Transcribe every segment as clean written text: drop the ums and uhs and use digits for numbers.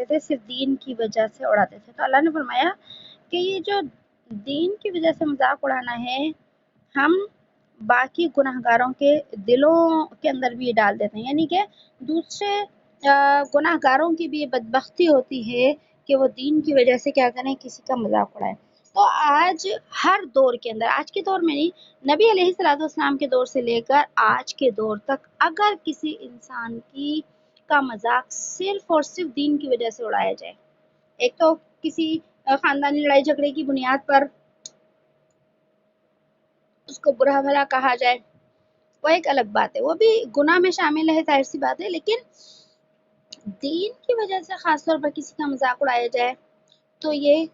تھے صرف دین کی وجہ سے اڑاتے تھے۔ تو اللہ نے فرمایا کہ یہ جو دین کی وجہ سے مذاق اڑانا ہے، ہم باقی گناہگاروں کے دلوں کے اندر بھی یہ ڈال دیتے ہیں، یعنی کہ دوسرے گناہگاروں کی بھی یہ بدبختی ہوتی ہے کہ وہ دین کی وجہ سے کیا کریں، کسی کا مذاق اڑائیں۔ تو آج ہر دور کے اندر، آج کے دور میں نہیں، نبی علیہ الصلوۃ والسلام کے دور سے لے کر آج کے دور تک، اگر کسی انسان کا مذاق صرف اور صرف دین کی وجہ سے اڑایا جائے، ایک تو کسی خاندانی لڑائی جھگڑے کی بنیاد پر اس کو برا بھلا کہا جائے، وہ ایک الگ بات ہے، وہ بھی گناہ میں شامل ہے، ظاہر سی بات ہے، لیکن دین کی وجہ سے خاص طور پر کسی کا مذاق اڑایا جائے تو یہ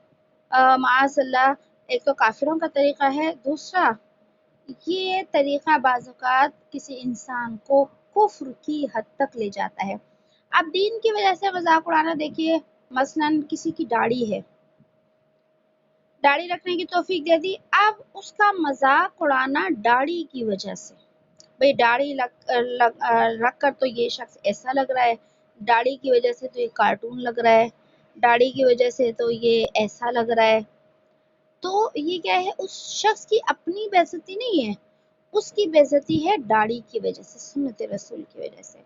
معاذ اللہ ایک تو کافروں کا طریقہ ہے، دوسرا یہ طریقہ بعض اوقات کسی انسان کو کفر کی حد تک لے جاتا ہے۔ اب دین کی وجہ سے مذاق اڑانا، دیکھیے مثلا کسی کی داڑھی ہے، داڑھی رکھنے کی توفیق دے دی، اب اس کا مذاق اڑانا داڑھی کی وجہ سے، بھئی داڑھی رکھ کر تو یہ شخص ایسا لگ رہا ہے، داڑھی کی وجہ سے تو یہ کارٹون لگ رہا ہے، داڑھی کی وجہ سے تو یہ ایسا لگ رہا ہے، تو یہ کیا ہے، اس شخص کی اپنی بے عزتی نہیں ہے، اس کی بے عزتی ہے داڑھی کی وجہ سے، سنت رسول کی وجہ سے۔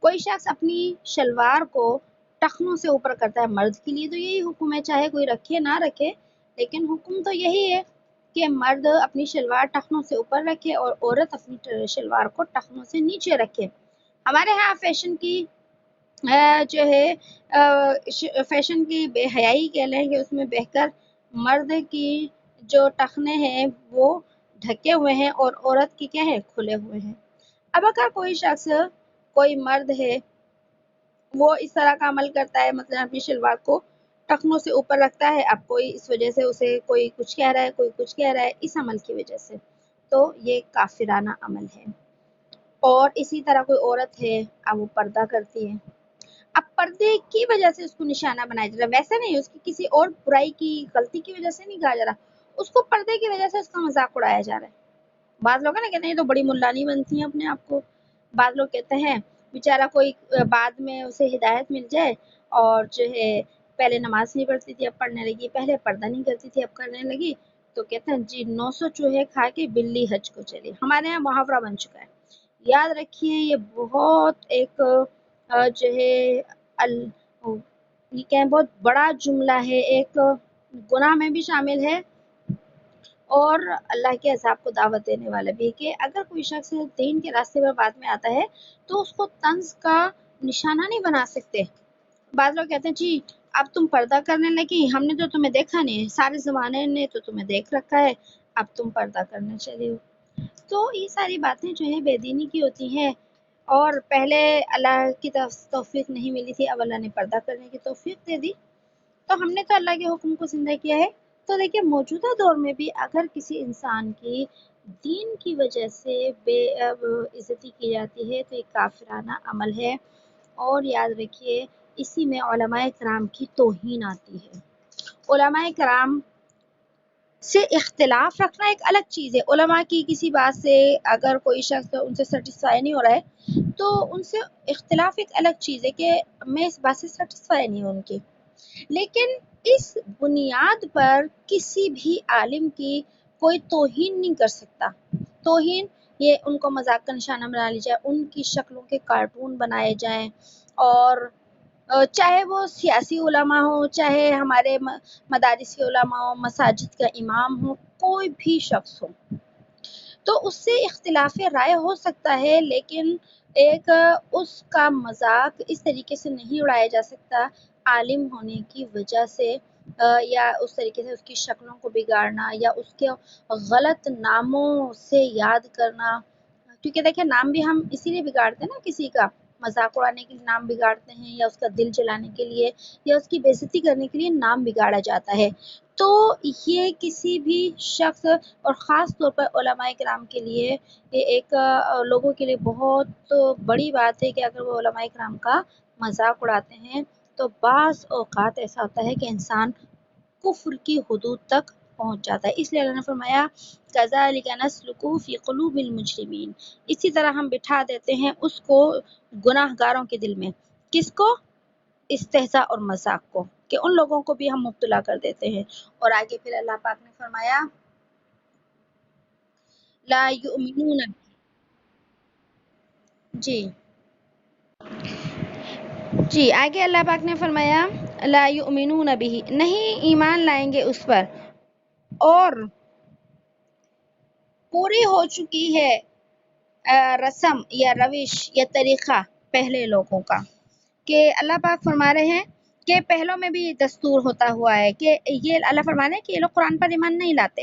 کوئی شخص اپنی شلوار کو ٹخنوں سے اوپر کرتا ہے، مرد کے لیے تو یہی حکم ہے، چاہے کوئی رکھے نہ رکھے، لیکن حکم تو یہی ہے کہ مرد اپنی شلوار ٹخنوں سے اوپر رکھے اور عورت اپنی شلوار کو ٹخنوں سے نیچے رکھے۔ ہمارے ہاں فیشن کی جو ہے فیشن کی بے حیائی کہہ لیں کہ اس میں بہتر مرد کی جو ٹخنے ہیں وہ ڈھکے ہوئے ہیں اور عورت کی کیا ہے، کھلے ہوئے ہیں۔ اب اگر کوئی شخص، کوئی مرد ہے، وہ اس طرح کا عمل کرتا ہے، مثلا اپنی شلوار کو ٹخنوں سے اوپر رکھتا ہے، اب کوئی اس وجہ سے اسے کوئی کچھ کہہ رہا ہے، کوئی کچھ کہہ رہا ہے، اس عمل کی وجہ سے، تو یہ کافرانہ عمل ہے۔ اور اسی طرح کوئی عورت ہے، اب وہ پردہ کرتی ہے، اب پردے کی وجہ سے اس کو نشانہ بنایا جا رہا ہے، ویسے نہیں، اس کی کسی اور برائی کی غلطی کی وجہ سے نہیں کہا جا رہا، اس کو پردے کی وجہ سے اس کا مذاق اڑایا جا رہا ہے۔ بعض لوگ نا کہتے ہیں یہ تو بڑی ملانی بنتی ہیں اپنے آپ کو، بعض لوگ کہتے ہیں بیچارہ کوئی بعد میں اسے ہدایت مل جائے اور جو ہے پہلے نماز نہیں پڑھتی تھی اب پڑھنے لگی، پہلے پردہ نہیں کرتی تھی اب کرنے لگی، تو کہتے ہیں جی 900 چوہے کھا کے بلی حج کو چلی، ہمارے یہاں محاورہ بن چکا ہے۔ یاد رکھیے یہ بہت ایک جو ہے یہ کہ بہت بڑا جملہ ہے، ایک گناہ میں بھی شامل ہے اور اللہ کے عذاب کو دعوت دینے والا بھی، کہ اگر کوئی شخص دین کے راستے پر بعد میں آتا ہے تو اس کو طنز کا نشانہ نہیں بنا سکتے۔ بعض لوگ کہتے ہیں جی اب تم پردہ کرنے لگی، ہم نے تو تمہیں دیکھا نہیں، سارے زمانے نے تو تمہیں دیکھ رکھا ہے، اب تم پردہ کرنے چلی ہو۔ تو یہ ساری باتیں جو ہیں بے دینی کی ہوتی ہیں، اور پہلے اللہ کی طرف توفیق نہیں ملی تھی، اب اللہ نے پردہ کرنے کی توفیق دے دی، تو ہم نے تو اللہ کے حکم کو زندہ کیا ہے۔ تو دیکھیں موجودہ دور میں بھی اگر کسی انسان کی دین کی وجہ سے بے عزتی کی جاتی ہے تو ایک کافرانہ عمل ہے، اور یاد رکھیے اسی میں علماء کرام کی توہین آتی ہے۔ علماء کرام سے اختلاف رکھنا ایک الگ چیز ہے، علماء کی کسی بات سے اگر کوئی شخص ان سے سیٹسفائی نہیں ہو رہا ہے تو ان سے اختلاف ایک الگ چیز ہے کہ میں اس بات سے سیٹسفائی نہیں ہوں ان کی، لیکن اس بنیاد پر کسی بھی عالم کی کوئی توہین نہیں کر سکتا۔ توہین یہ ان کو مذاق کا نشانہ بنا لی جائے، ان کی شکلوں کے کارٹون بنائے جائیں، اور چاہے وہ سیاسی علماء ہوں، چاہے ہمارے مدارسی علماء ہوں، مساجد کا امام ہو، کوئی بھی شخص ہو، تو اس سے اختلاف رائے ہو سکتا ہے، لیکن ایک اس کا مذاق اس طریقے سے نہیں اڑایا جا سکتا عالم ہونے کی وجہ سے، یا اس طریقے سے اس کی شکلوں کو بگاڑنا یا اس کے غلط ناموں سے یاد کرنا، کیونکہ دیکھیں نام بھی ہم اسی لیے بگاڑتے ہیں نا، کسی کا مذاق اڑانے کے لیے نام بگاڑتے ہیں، یا اس کا دل جلانے کے لیے یا اس کی بے عزتی کرنے کے لیے نام بگاڑا جاتا ہے۔ تو یہ کسی بھی شخص اور خاص طور پر علماء کرام کے لیے یہ ایک لوگوں کے لیے بہت بڑی بات ہے کہ اگر وہ علماء کرام کا مذاق اڑاتے ہیں تو بعض اوقات ایسا ہوتا ہے کہ انسان کفر کی حدود تک پہنچ جاتا ہے۔ اس لیے اللہ نے فرمایا کذالک نسلکہ فی قلوب المجرمین، اسی طرح ہم بٹھا دیتے ہیں اس کو گناہ گاروں کے دل میں۔ کس کو؟ استہزاء اور مذاق کو، کہ ان لوگوں کو بھی ہم مبتلا کر دیتے ہیں۔ اور آگے پھر اللہ پاک نے فرمایا لا یؤمنون، جی جی آگے اللہ پاک نے فرمایا لا یؤمنون به، نہیں ایمان لائیں گے اس پر، اور پوری ہو چکی ہے رسم یا روش یا طریقہ پہلے لوگوں کا، کہ اللہ پاک فرما رہے ہیں کہ پہلوں میں بھی دستور ہوتا ہوا ہے، کہ یہ اللہ فرما رہے ہیں کہ یہ لوگ قرآن پر ایمان نہیں لاتے،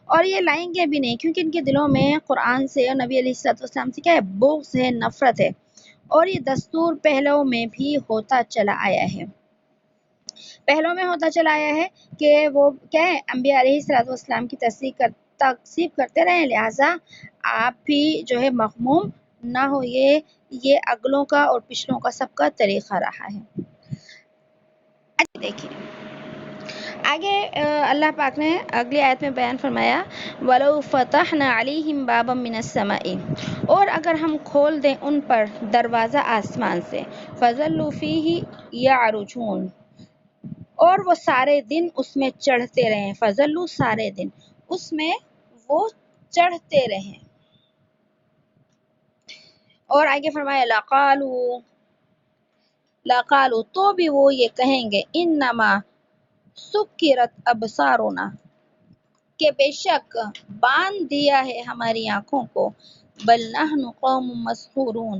اور یہ لائیں گے بھی نہیں، کیونکہ ان کے دلوں میں قرآن سے اور نبی علیہ الصلوۃ والسلام سے کیا ہے، بغض ہے، نفرت ہے، اور یہ دستور پہلوں میں بھی ہوتا چلا آیا ہے، پہلوں میں ہوتا چلا آیا ہے کہ وہ کیا ہے، انبیاء علیہ الصلوۃ والسلام کی تکذیب کرتے رہے، لہٰذا آپ بھی جو ہے مغموم نہ ہوئے، یہ اگلوں کا اور پچھلوں کا سب کا طریقہ رہا ہے۔ دیکھیے آگے اللہ پاک نے اگلی آیت میں بیان فرمایا وَلَوْ فَتَحْنَا عَلَيْهِمْ بَابًا مِّنَ السَّمَاءِ، اور اگر ہم کھول دیں ان پر دروازہ آسمان سے، فَظَلُّوا فِيهِ يَعْرُجُونَ، اور وہ سارے دن اس میں چڑھتے رہیں، فَظَلُّوا سارے دن اس میں وہ چڑھتے رہیں، اور آگے فرمایا لَقَالُوا تو بھی وہ یہ کہیں گے انما سکرت ابصارنا، کہ بے شک باندھ دیا ہے ہماری آنکھوں کو، بل نحن قوم مسحورون،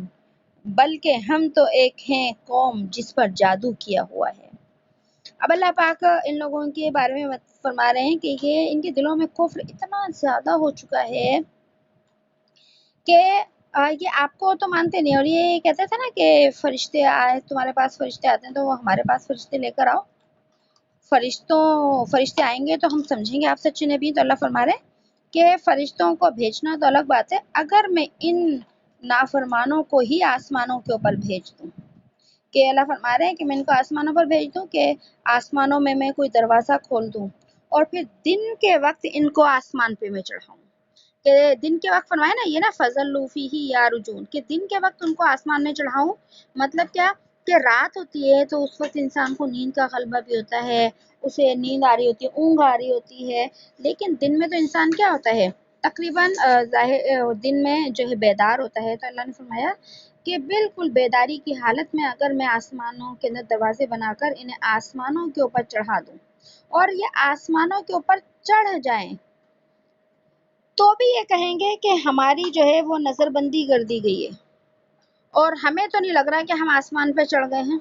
بلکہ ہم تو ایک ہیں قوم جس پر جادو کیا ہوا ہے۔ اب اللہ پاک ان لوگوں کے بارے میں فرما رہے ہیں کہ یہ ان کے دلوں میں کفر اتنا زیادہ ہو چکا ہے کہ یہ آپ کو تو مانتے نہیں، اور یہ کہتے تھے نا کہ فرشتے آئے تمہارے پاس، فرشتے آتے ہیں تو وہ ہمارے پاس فرشتے لے کر آؤ، فرشتے آئیں گے تو ہم سمجھیں گے آپ سچے نبی۔ تو اللہ فرما رہے کہ فرشتوں کو بھیجنا تو الگ بات ہے، اگر میں ان نافرمانوں کو ہی آسمانوں کے اوپر بھیج دوں، کہ اللہ فرما رہے ہیں کہ میں ان کو آسمانوں پر بھیج دوں، کہ آسمانوں میں کوئی دروازہ کھول دوں، اور پھر دن کے وقت ان کو آسمان پہ میں چڑھاؤں، کہ دن کے وقت فرمایا نا، یہ نا فَظَلُّوا فِيهِ يَعْرُجُونَ، کہ دن کے وقت ان کو آسمان میں چڑھاؤں، مطلب کیا کہ رات ہوتی ہے تو اس وقت انسان کو نیند کا غلبہ بھی ہوتا ہے، اسے نیند آ رہی ہوتی ہے، اونگ آ رہی ہوتی ہے، لیکن دن میں تو انسان کیا ہوتا ہے، تقریباً دن میں جو ہے بیدار ہوتا ہے۔ تو اللہ نے فرمایا کہ بالکل بیداری کی حالت میں اگر میں آسمانوں کے اندر دروازے بنا کر انہیں آسمانوں کے اوپر چڑھا دوں، اور یہ آسمانوں کے اوپر چڑھ جائیں، تو بھی یہ کہیں گے کہ ہماری جو ہے وہ نظر بندی کر دی گئی ہے، اور ہمیں تو نہیں لگ رہا کہ ہم آسمان پہ چڑھ گئے ہیں،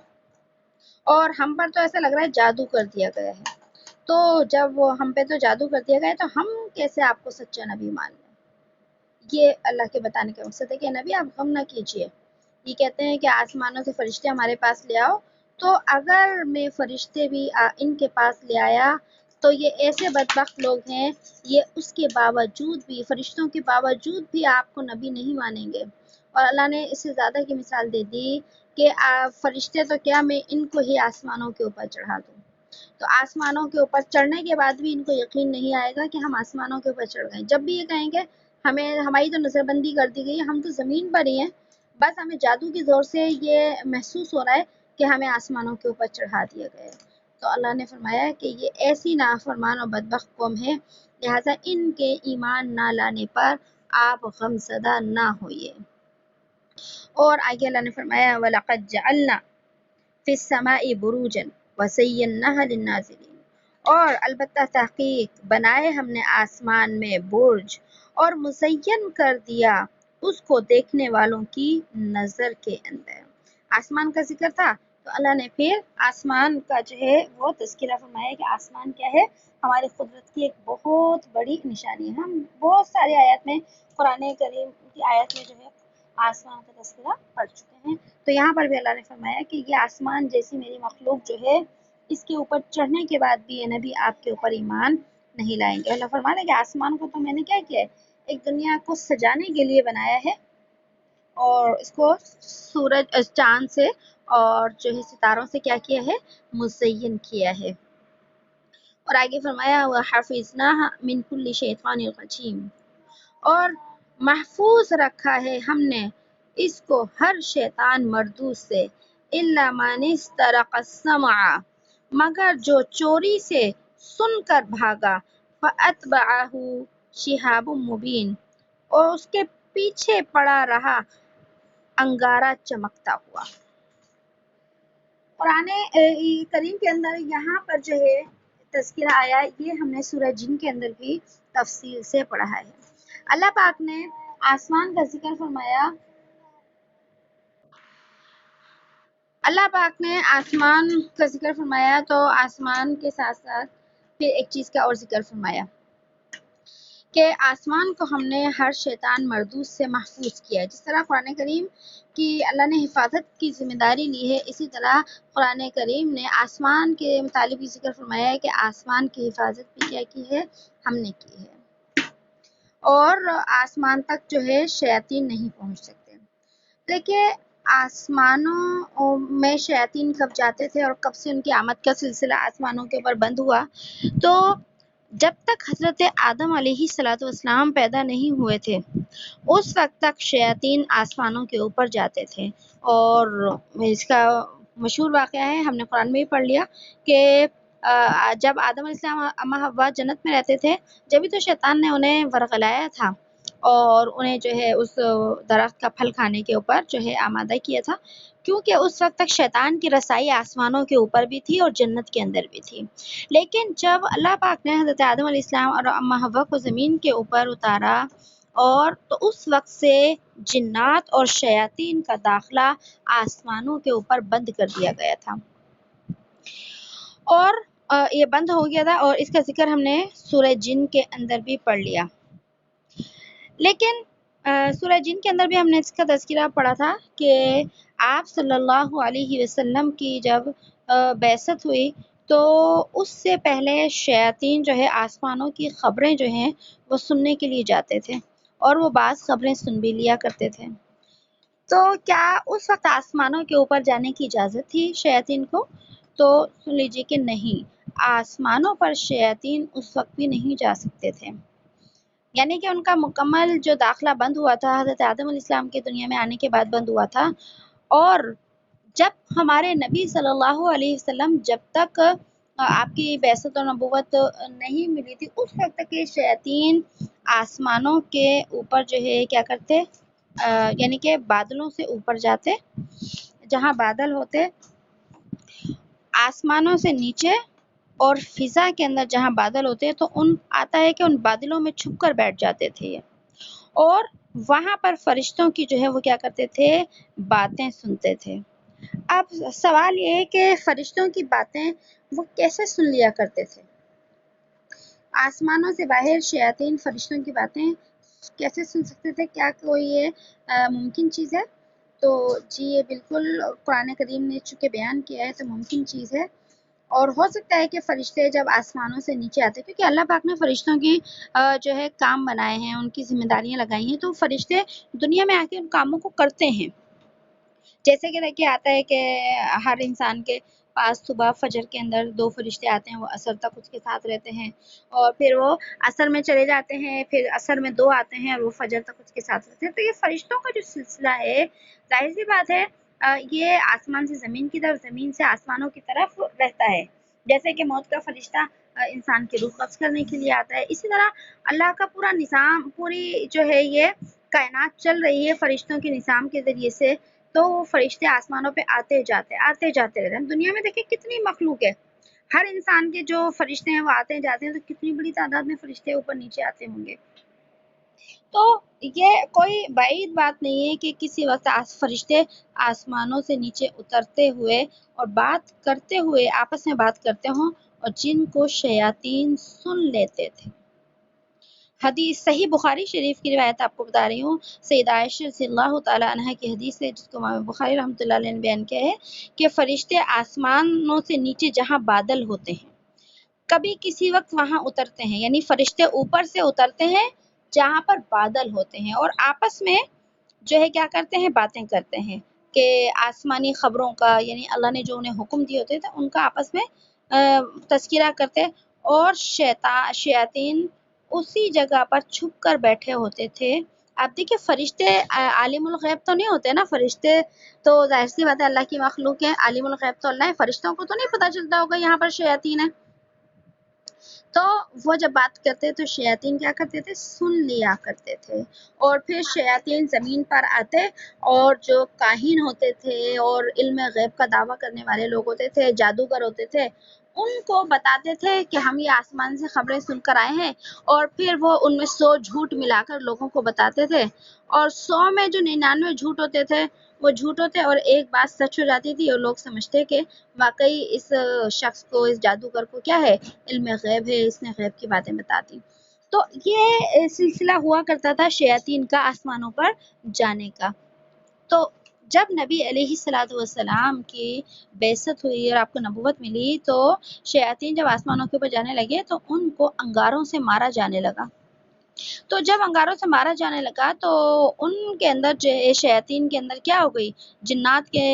اور ہم پر تو ایسا لگ رہا ہے جادو کر دیا گیا ہے۔ تو جب وہ ہم پہ تو جادو کر دیا گیا تو ہم کیسے آپ کو سچا نبی مان لیں؟ یہ اللہ کے بتانے کا مقصد ہے کہ نبی آپ غم نہ کیجیے، یہ کہتے ہیں کہ آسمانوں سے فرشتے ہمارے پاس لے آؤ، تو اگر میں فرشتے بھی ان کے پاس لے آیا تو یہ ایسے بدبخت لوگ ہیں، یہ اس کے باوجود بھی، فرشتوں کے باوجود بھی آپ کو نبی نہیں مانیں گے۔ اور اللہ نے اس سے زیادہ کی مثال دے دی کہ فرشتے تو کیا، میں ان کو ہی آسمانوں کے اوپر چڑھا دوں، تو آسمانوں کے اوپر چڑھنے کے بعد بھی ان کو یقین نہیں آئے گا کہ ہم آسمانوں کے اوپر چڑھ گئے، جب بھی یہ کہیں گے ہماری تو نظر بندی کر دی گئی ہے، ہم تو زمین پر ہی ہیں، بس ہمیں جادو کے زور سے یہ محسوس ہو رہا ہے کہ ہمیں آسمانوں کے اوپر چڑھا دیا گیا ہے۔ تو اللہ نے فرمایا کہ یہ ایسی نافرمان اور بدبخت قوم ہے، لہٰذا ان کے ایمان نہ لانے پر آپ غم زدہ نہ ہوئے۔ اور آگے اللہ نے فرمایا وَلَقَدْ جَعَلْنَا فِي السَّمَاءِ بُرُوجًا وَزَيَّنَّاهَا لِلنَّاظِرِينَ، اور البتہ تحقیق بنائے ہم نے آسمان میں برج، اور مزین کر دیا اس کو دیکھنے والوں کی نظر کے اندر۔ آسمان کا ذکر تھا تو اللہ نے پھر آسمان کا جو ہے وہ تذکرہ فرمایا کہ آسمان کیا ہے، ہماری قدرت کی ایک بہت بڑی نشانی ہے۔ ہم بہت سارے آیات میں، قرآن کریم کی آیت میں جو ہے آسمان کا تذکرہ پڑھ چکے ہیں، تو یہاں پر بھی اللہ نے فرمایا کہ یہ آسمان جیسی میری مخلوق جو ہے، اس کے اوپر چڑھنے کے بعد بھی یہ نبی آپ کے اوپر ایمان نہیں لائیں گے۔ اللہ فرما رہے کہ آسمان کو تو میں نے کیا کیا ہے، ایک دنیا کو سجانے کے لیے بنایا ہے، اور اس کو سورج چاند سے اور جو ہے ستاروں سے کیا کیا ہے، مزین کیا ہے۔ اور آگے فرمایا وَحَفِظْنَاهَا مِنْ كُلِّ شَيْطَانٍ رَجِيمٍ، اور محفوظ رکھا ہے ہم نے اس کو ہر شیطان مردود سے، إلا من استرق السمع، مگر جو چوری سے سن کر بھاگا، فأتبعه شهاب مبین، اور اس کے پیچھے پڑا رہا انگارہ چمکتا ہوا۔ قرآن کریم کے اندر یہاں پر جو ہے تذکرہ آیا، یہ ہم نے سورہ جن کے اندر بھی تفصیل سے پڑھا ہے۔ اللہ پاک نے آسمان کا ذکر فرمایا، اللہ پاک نے آسمان کا ذکر فرمایا تو آسمان کے ساتھ ساتھ پھر ایک چیز کا اور ذکر فرمایا کہ آسمان کو ہم نے ہر شیطان مردود سے محفوظ کیا ہے۔ جس طرح قرآن کریم کی اللہ نے حفاظت کی ذمہ داری لی ہے، اسی طرح قرآن کریم نے آسمان کے متعلق بھی ذکر فرمایا ہے کہ آسمان کی حفاظت بھی کیا کی ہے، ہم نے کی ہے، اور آسمان تک جو ہے شیاطین نہیں پہنچ سکتے۔ دیکھیے آسمانوں میں شیاطین کب جاتے تھے اور کب سے ان کی آمد کا سلسلہ آسمانوں کے اوپر بند ہوا، تو جب تک حضرت آدم علیہ السلام پیدا نہیں ہوئے تھے اس وقت تک شیاطین آسمانوں کے اوپر جاتے تھے۔ اور اس کا مشہور واقعہ ہے، ہم نے قرآن میں بھی پڑھ لیا کہ جب آدم علیہ السلام اما حوا جنت میں رہتے تھے، جبھی تو شیطان نے انہیں ورغلایا تھا اور انہیں جو ہے اس درخت کا پھل کھانے کے اوپر جو ہے آمادہ کیا تھا، کیونکہ اس وقت تک شیطان کی رسائی آسمانوں کے اوپر بھی تھی اور جنت کے اندر بھی تھی۔ لیکن جب اللہ پاک نے حضرت آدم علیہ السلام اور اما حوا کو زمین کے اوپر اتارا، اور تو اس وقت سے جنات اور شیاطین کا داخلہ آسمانوں کے اوپر بند کر دیا گیا تھا، اور یہ بند ہو گیا تھا، اور اس کا ذکر ہم نے سورہ جن کے اندر بھی پڑھ لیا۔ لیکن سورہ جن کے اندر بھی ہم نے اس کا تذکرہ پڑھا تھا کہ آپ صلی اللہ علیہ وسلم کی جب بعثت ہوئی تو اس سے پہلے شیاطین جو ہے آسمانوں کی خبریں جو ہیں وہ سننے کے لیے جاتے تھے، اور وہ بعض خبریں سن بھی لیا کرتے تھے۔ تو کیا اس وقت آسمانوں کے اوپر جانے کی اجازت تھی شیاطین کو؟ تو سن لیجیے کہ نہیں، آسمانوں پر شیاطین اس وقت بھی نہیں جا سکتے تھے، یعنی کہ ان کا مکمل جو داخلہ بند ہوا تھا حضرت آدم علیہ السلام کے دنیا میں آنے کے بعد بند ہوا تھا، اور جب ہمارے نبی صلی اللہ علیہ وسلم جب تک آپ کی بعثت و نبوت نہیں ملی تھی اس وقت تک یہ شیاطین آسمانوں کے اوپر جو ہے کیا کرتے، یعنی کہ بادلوں سے اوپر جاتے، جہاں بادل ہوتے آسمانوں سے نیچے، اور فضا کے اندر جہاں بادل ہوتے تو آتا ہے کہ ان بادلوں میں چھپ کر بیٹھ جاتے تھے، اور وہاں پر فرشتوں کی جو ہے وہ کیا کرتے تھے، باتیں سنتے تھے۔ اب سوال یہ ہے کہ فرشتوں کی باتیں وہ کیسے سن لیا کرتے تھے؟ آسمانوں سے باہر شیاطین فرشتوں کی باتیں کیسے سن سکتے تھے؟ کیا کوئی یہ ممکن چیز ہے؟ تو جی یہ بالکل قرآن کریم نے چونکہ بیان کیا ہے تو ممکن چیز ہے، اور ہو سکتا ہے کہ فرشتے جب آسمانوں سے نیچے آتے، کیونکہ اللہ پاک نے فرشتوں کی جو ہے کام بنائے ہیں، ان کی ذمہ داریاں لگائی ہیں، تو فرشتے دنیا میں آ کے ان کاموں کو کرتے ہیں۔ جیسے کہ دیکھیے آتا ہے کہ ہر انسان کے پاس صبح فجر کے اندر 2 فرشتے آتے ہیں، وہ عصر تک اس کے ساتھ رہتے ہیں، اور پھر وہ عصر میں چلے جاتے ہیں، پھر عصر میں 2 آتے ہیں اور وہ فجر تک اس کے ساتھ رہتے ہیں۔ تو یہ فرشتوں کا جو سلسلہ ہے، ظاہر سی بات ہے یہ آسمان سے زمین کی طرف، زمین سے آسمانوں کی طرف رہتا ہے، جیسے کہ موت کا فرشتہ انسان کی روح قبض کرنے کے لیے آتا ہے، اسی طرح اللہ کا پورا نظام، پوری جو ہے یہ کائنات چل رہی ہے فرشتوں کے نظام کے ذریعے سے، تو وہ فرشتے آسمانوں پہ آتے جاتے رہتے ہیں۔ دنیا میں دیکھیں کتنی مخلوق ہے، ہر انسان کے جو فرشتے ہیں وہ آتے جاتے ہیں، تو کتنی بڑی تعداد میں فرشتے اوپر نیچے آتے ہوں گے۔ تو یہ کوئی بعید بات نہیں ہے کہ کسی وقت فرشتے آسمانوں سے نیچے اترتے ہوئے اور بات کرتے ہوئے آپس میں بات کرتے ہوں، اور جن کو شیاطین سن لیتے تھے۔ حدیث صحیح بخاری شریف کی روایت آپ کو بتا رہی ہوں، سیدہ عائشہ رضی اللہ تعالیٰ عنہ کی حدیث ہے، جس کو امام بخاری رحمۃ اللہ علیہ نے بیان کیا ہے کہ فرشتے آسمانوں سے نیچے جہاں بادل ہوتے ہیں کبھی کسی وقت وہاں اترتے ہیں، یعنی فرشتے اوپر سے اترتے ہیں جہاں پر بادل ہوتے ہیں، اور آپس میں جو ہے کیا کرتے ہیں، باتیں کرتے ہیں کہ آسمانی خبروں کا، یعنی اللہ نے جو انہیں حکم دیے ہوتے تھے ان کا آپس میں تذکرہ کرتے، اور شیاطین اسی جگہ پر چھپ کر بیٹھے ہوتے تھے آپ دیکھیے فرشتے عالم الغیب تو نہیں ہوتے نا، فرشتے تو ظاہر سی بات ہے اللہ کی مخلوق ہے، عالم الغیب تو اللہ ہے، فرشتوں کو تو نہیں پتہ چلتا ہوگا یہاں پر شیاطین ہے۔ تو وہ جب بات کرتے تو شیاطین کیا کرتے تھے، سن لیا کرتے تھے، اور پھر شیاطین زمین پر آتے اور جو کاہن ہوتے تھے اور علم غیب کا دعویٰ کرنے والے لوگ ہوتے تھے، جادوگر ہوتے تھے، ان کو بتاتے تھے کہ ہم یہ آسمان سے خبریں سن کر آئے ہیں، اور پھر وہ ان میں 100 جھوٹ ملا کر لوگوں کو بتاتے تھے، اور 100 میں جو 99 جھوٹ ہوتے تھے وہ جھوٹ ہوتے، اور ایک بات سچ ہو جاتی تھی، اور لوگ سمجھتے کہ واقعی اس شخص کو، اس جادوگر کو کیا ہے، علم غیب ہے، اس نے غیب کی باتیں بتاتی۔ تو یہ سلسلہ ہوا کرتا تھا شیاطین کا آسمانوں پر جانے کا۔ تو جب نبی علیہ الصلوۃ والسلام کی بعثت ہوئی اور آپ کو نبوت ملی، تو شیاطین جب آسمانوں کے اوپر جانے لگے تو ان کو انگاروں سے مارا جانے لگا۔ تو جب انگاروں سے مارا جانے لگا تو ان کے اندر جو شیاطین کے اندر کیا ہو گئی، جنات کے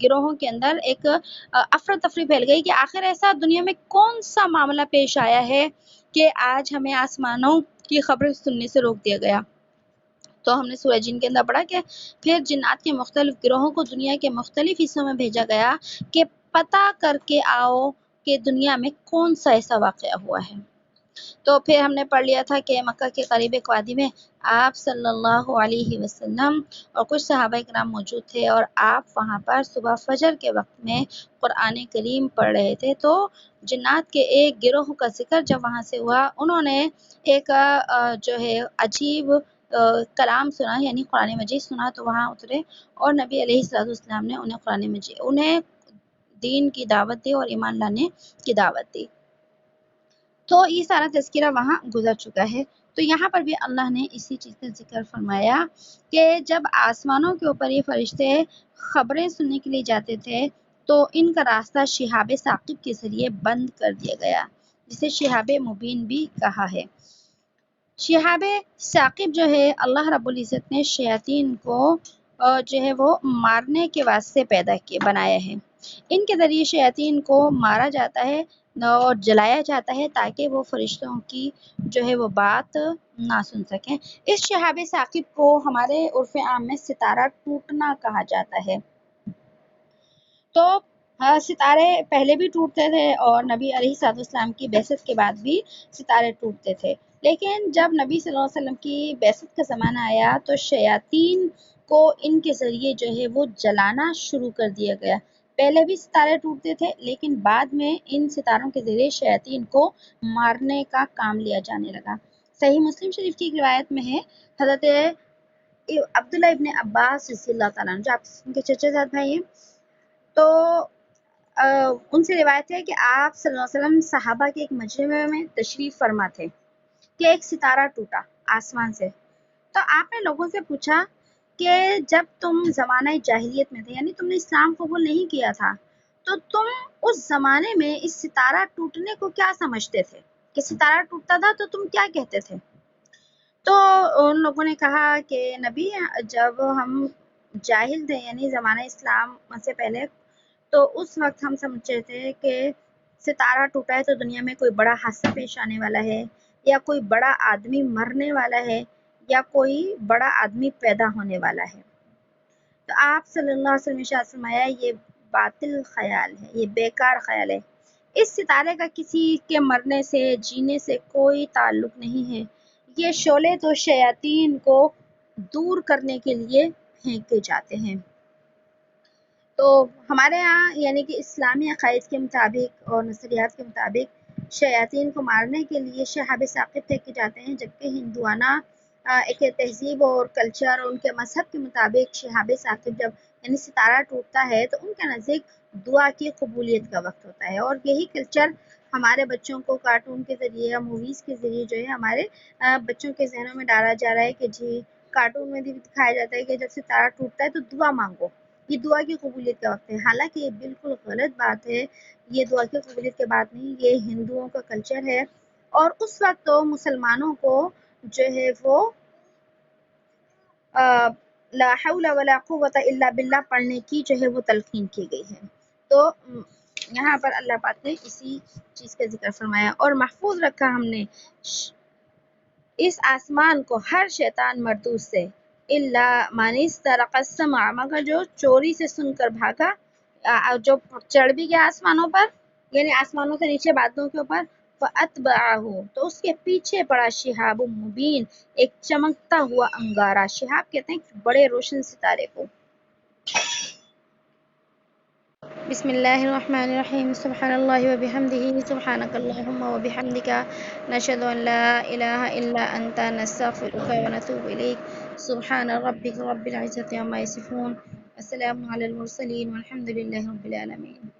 گروہوں کے اندر ایک افراتفری پھیل گئی کہ آخر ایسا دنیا میں کون سا معاملہ پیش آیا ہے کہ آج ہمیں آسمانوں کی خبریں سننے سے روک دیا گیا۔ تو ہم نے سورہ جن کے اندر پڑھا کہ پھر جنات کے مختلف گروہوں کو دنیا کے مختلف حصوں میں بھیجا گیا کہ پتہ کر کے آؤ کہ دنیا میں کون سا ایسا واقعہ ہوا ہے۔ تو پھر ہم نے پڑھ لیا تھا کہ مکہ کے قریب ایک وادی میں آپ صلی اللہ علیہ وسلم اور کچھ صحابہ کرام موجود تھے، اور آپ وہاں پر صبح فجر کے وقت میں قرآن کریم پڑھ رہے تھے۔ تو جنات کے ایک گروہ کا ذکر جب وہاں سے ہوا، انہوں نے ایک جو ہے عجیب کلام سنا، یعنی قرآن مجید سنا، تو وہاں اترے اور نبی علیہ الصلوۃ والسلام نے انہیں دین کی دعوت دی اور ایمان لانے کی دعوت دی۔ تو یہ سارا تذکرہ وہاں گزر چکا ہے۔ تو یہاں پر بھی اللہ نے اسی چیز کا ذکر فرمایا کہ جب آسمانوں کے اوپر یہ فرشتے خبریں سننے کے لیے جاتے تھے تو ان کا راستہ شہاب ثاقب کے ذریعے بند کر دیا گیا، جسے شہاب مبین بھی کہا ہے۔ شہاب ثاقب جو ہے اللہ رب العزت نے شیاطین کو جو ہے وہ مارنے کے واسطے بنایا ہے۔ ان کے ذریعے شیاطین کو مارا جاتا ہے اور جلایا جاتا ہے تاکہ وہ فرشتوں کی جو ہے وہ بات نہ سن سکیں۔ اس شہاب ثاقب کو ہمارے عرف عام میں ستارہ ٹوٹنا کہا جاتا ہے۔ تو ستارے پہلے بھی ٹوٹتے تھے اور نبی علیہ الصلوۃ والسلام کی بعثت کے بعد بھی ستارے ٹوٹتے تھے، لیکن جب نبی صلی اللہ علیہ وسلم کی بعثت کا زمانہ آیا تو شیاطین کو ان کے ذریعے جو ہے وہ جلانا شروع کر دیا گیا۔ پہلے بھی ستارے ٹوٹتے تھے، لیکن بعد میں ان ستاروں کے ذریعے شیاطین کو مارنے کا کام لیا جانے لگا۔ صحیح مسلم شریف کی ایک روایت میں ہے، حضرت عبداللہ ابن عباس رضی اللہ تعالیٰ عنہ، جو آپ کے چچا زاد بھائی ہیں، تو ان سے روایت ہے کہ آپ صلی اللہ علیہ وسلم صحابہ کے ایک مجمع میں تشریف فرما تھے کہ ایک ستارہ ٹوٹا آسمان سے۔ تو آپ نے لوگوں سے پوچھا کہ جب تم زمانہ جاہلیت میں تھے، یعنی تم نے اسلام قبول نہیں کیا تھا، تو تم اس زمانے میں اس ستارہ ٹوٹنے کو کیا سمجھتے تھے؟ کہ ستارہ ٹوٹتا تھا تو تم کیا کہتے تھے؟ تو ان لوگوں نے کہا کہ نبی، جب ہم جاہل تھے، یعنی زمانہ اسلام سے پہلے، تو اس وقت ہم سمجھتے تھے کہ ستارہ ٹوٹا ہے تو دنیا میں کوئی بڑا حادثہ پیش آنے والا ہے، یا کوئی بڑا آدمی مرنے والا ہے، یا کوئی بڑا آدمی پیدا ہونے والا ہے۔ تو آپ صلی اللہ علیہ وسلم نے ارشاد فرمایا یہ باطل خیال ہے، یہ بیکار خیال ہے، اس ستارے کا کسی کے مرنے سے جینے سے کوئی تعلق نہیں ہے، یہ شعلے تو شیاطین کو دور کرنے کے لیے پھینکے جاتے ہیں۔ تو ہمارے ہاں یعنی کہ اسلامی عقائد کے مطابق اور نظریات کے مطابق شیاطین کو مارنے کے لیے شہاب ثاقب پھینکے جاتے ہیں، جبکہ ہندوانہ ایک تہذیب اور کلچر اور ان کے مذہب کے مطابق شہاب ثاقب جب یعنی ستارہ ٹوٹتا ہے تو ان کے نزدیک دعا کی قبولیت کا وقت ہوتا ہے، اور یہی کلچر ہمارے بچوں کو کارٹون کے ذریعے یا موویز کے ذریعے جو ہے ہمارے بچوں کے ذہنوں میں ڈالا جا رہا ہے کہ جی کارٹون میں بھی دکھایا جاتا ہے کہ جب ستارہ ٹوٹتا ہے تو دعا مانگو، یہ دعا کی قبولیت کا وقت ہے۔ حالانکہ یہ بالکل غلط بات ہے، یہ دعا کی قبولیت کی بات نہیں، یہ ہندوؤں کا کلچر ہے، اور اس وقت تو مسلمانوں کو جو ہے وہ لا حول ولا قوت الا باللہ پڑھنے کی جو ہے وہ تلقین کی گئی ہے۔ تو یہاں پر اللہ پاک نے اسی چیز کا ذکر فرمایا اور محفوظ رکھا ہم نے اس آسمان کو ہر شیطان مردود سے، الا من استرق السمع، مگر جو چوری سے سن کر بھاگا، جو چڑھ بھی گیا آسمانوں پر، یعنی آسمانوں سے نیچے بادلوں کے اوپر، فَأَتْبَعَهُ، تو اس کے پیچھے پڑا شہاب مبین، ایک چمکتا ہوا انگارہ۔ شہاب کہتے ہیں بڑے روشن ستارے کو۔ بسم اللہ الرحمن الرحیم، سبحان اللہ وبحمدہ، سبحانک اللہم وبحمدک، نشہد ان لا الہ الا انت، نستغفرک ونتوب الیک، سبحان ربک رب العزت عما یصفون، السلام علی المرسلین والحمد للہ رب العالمین۔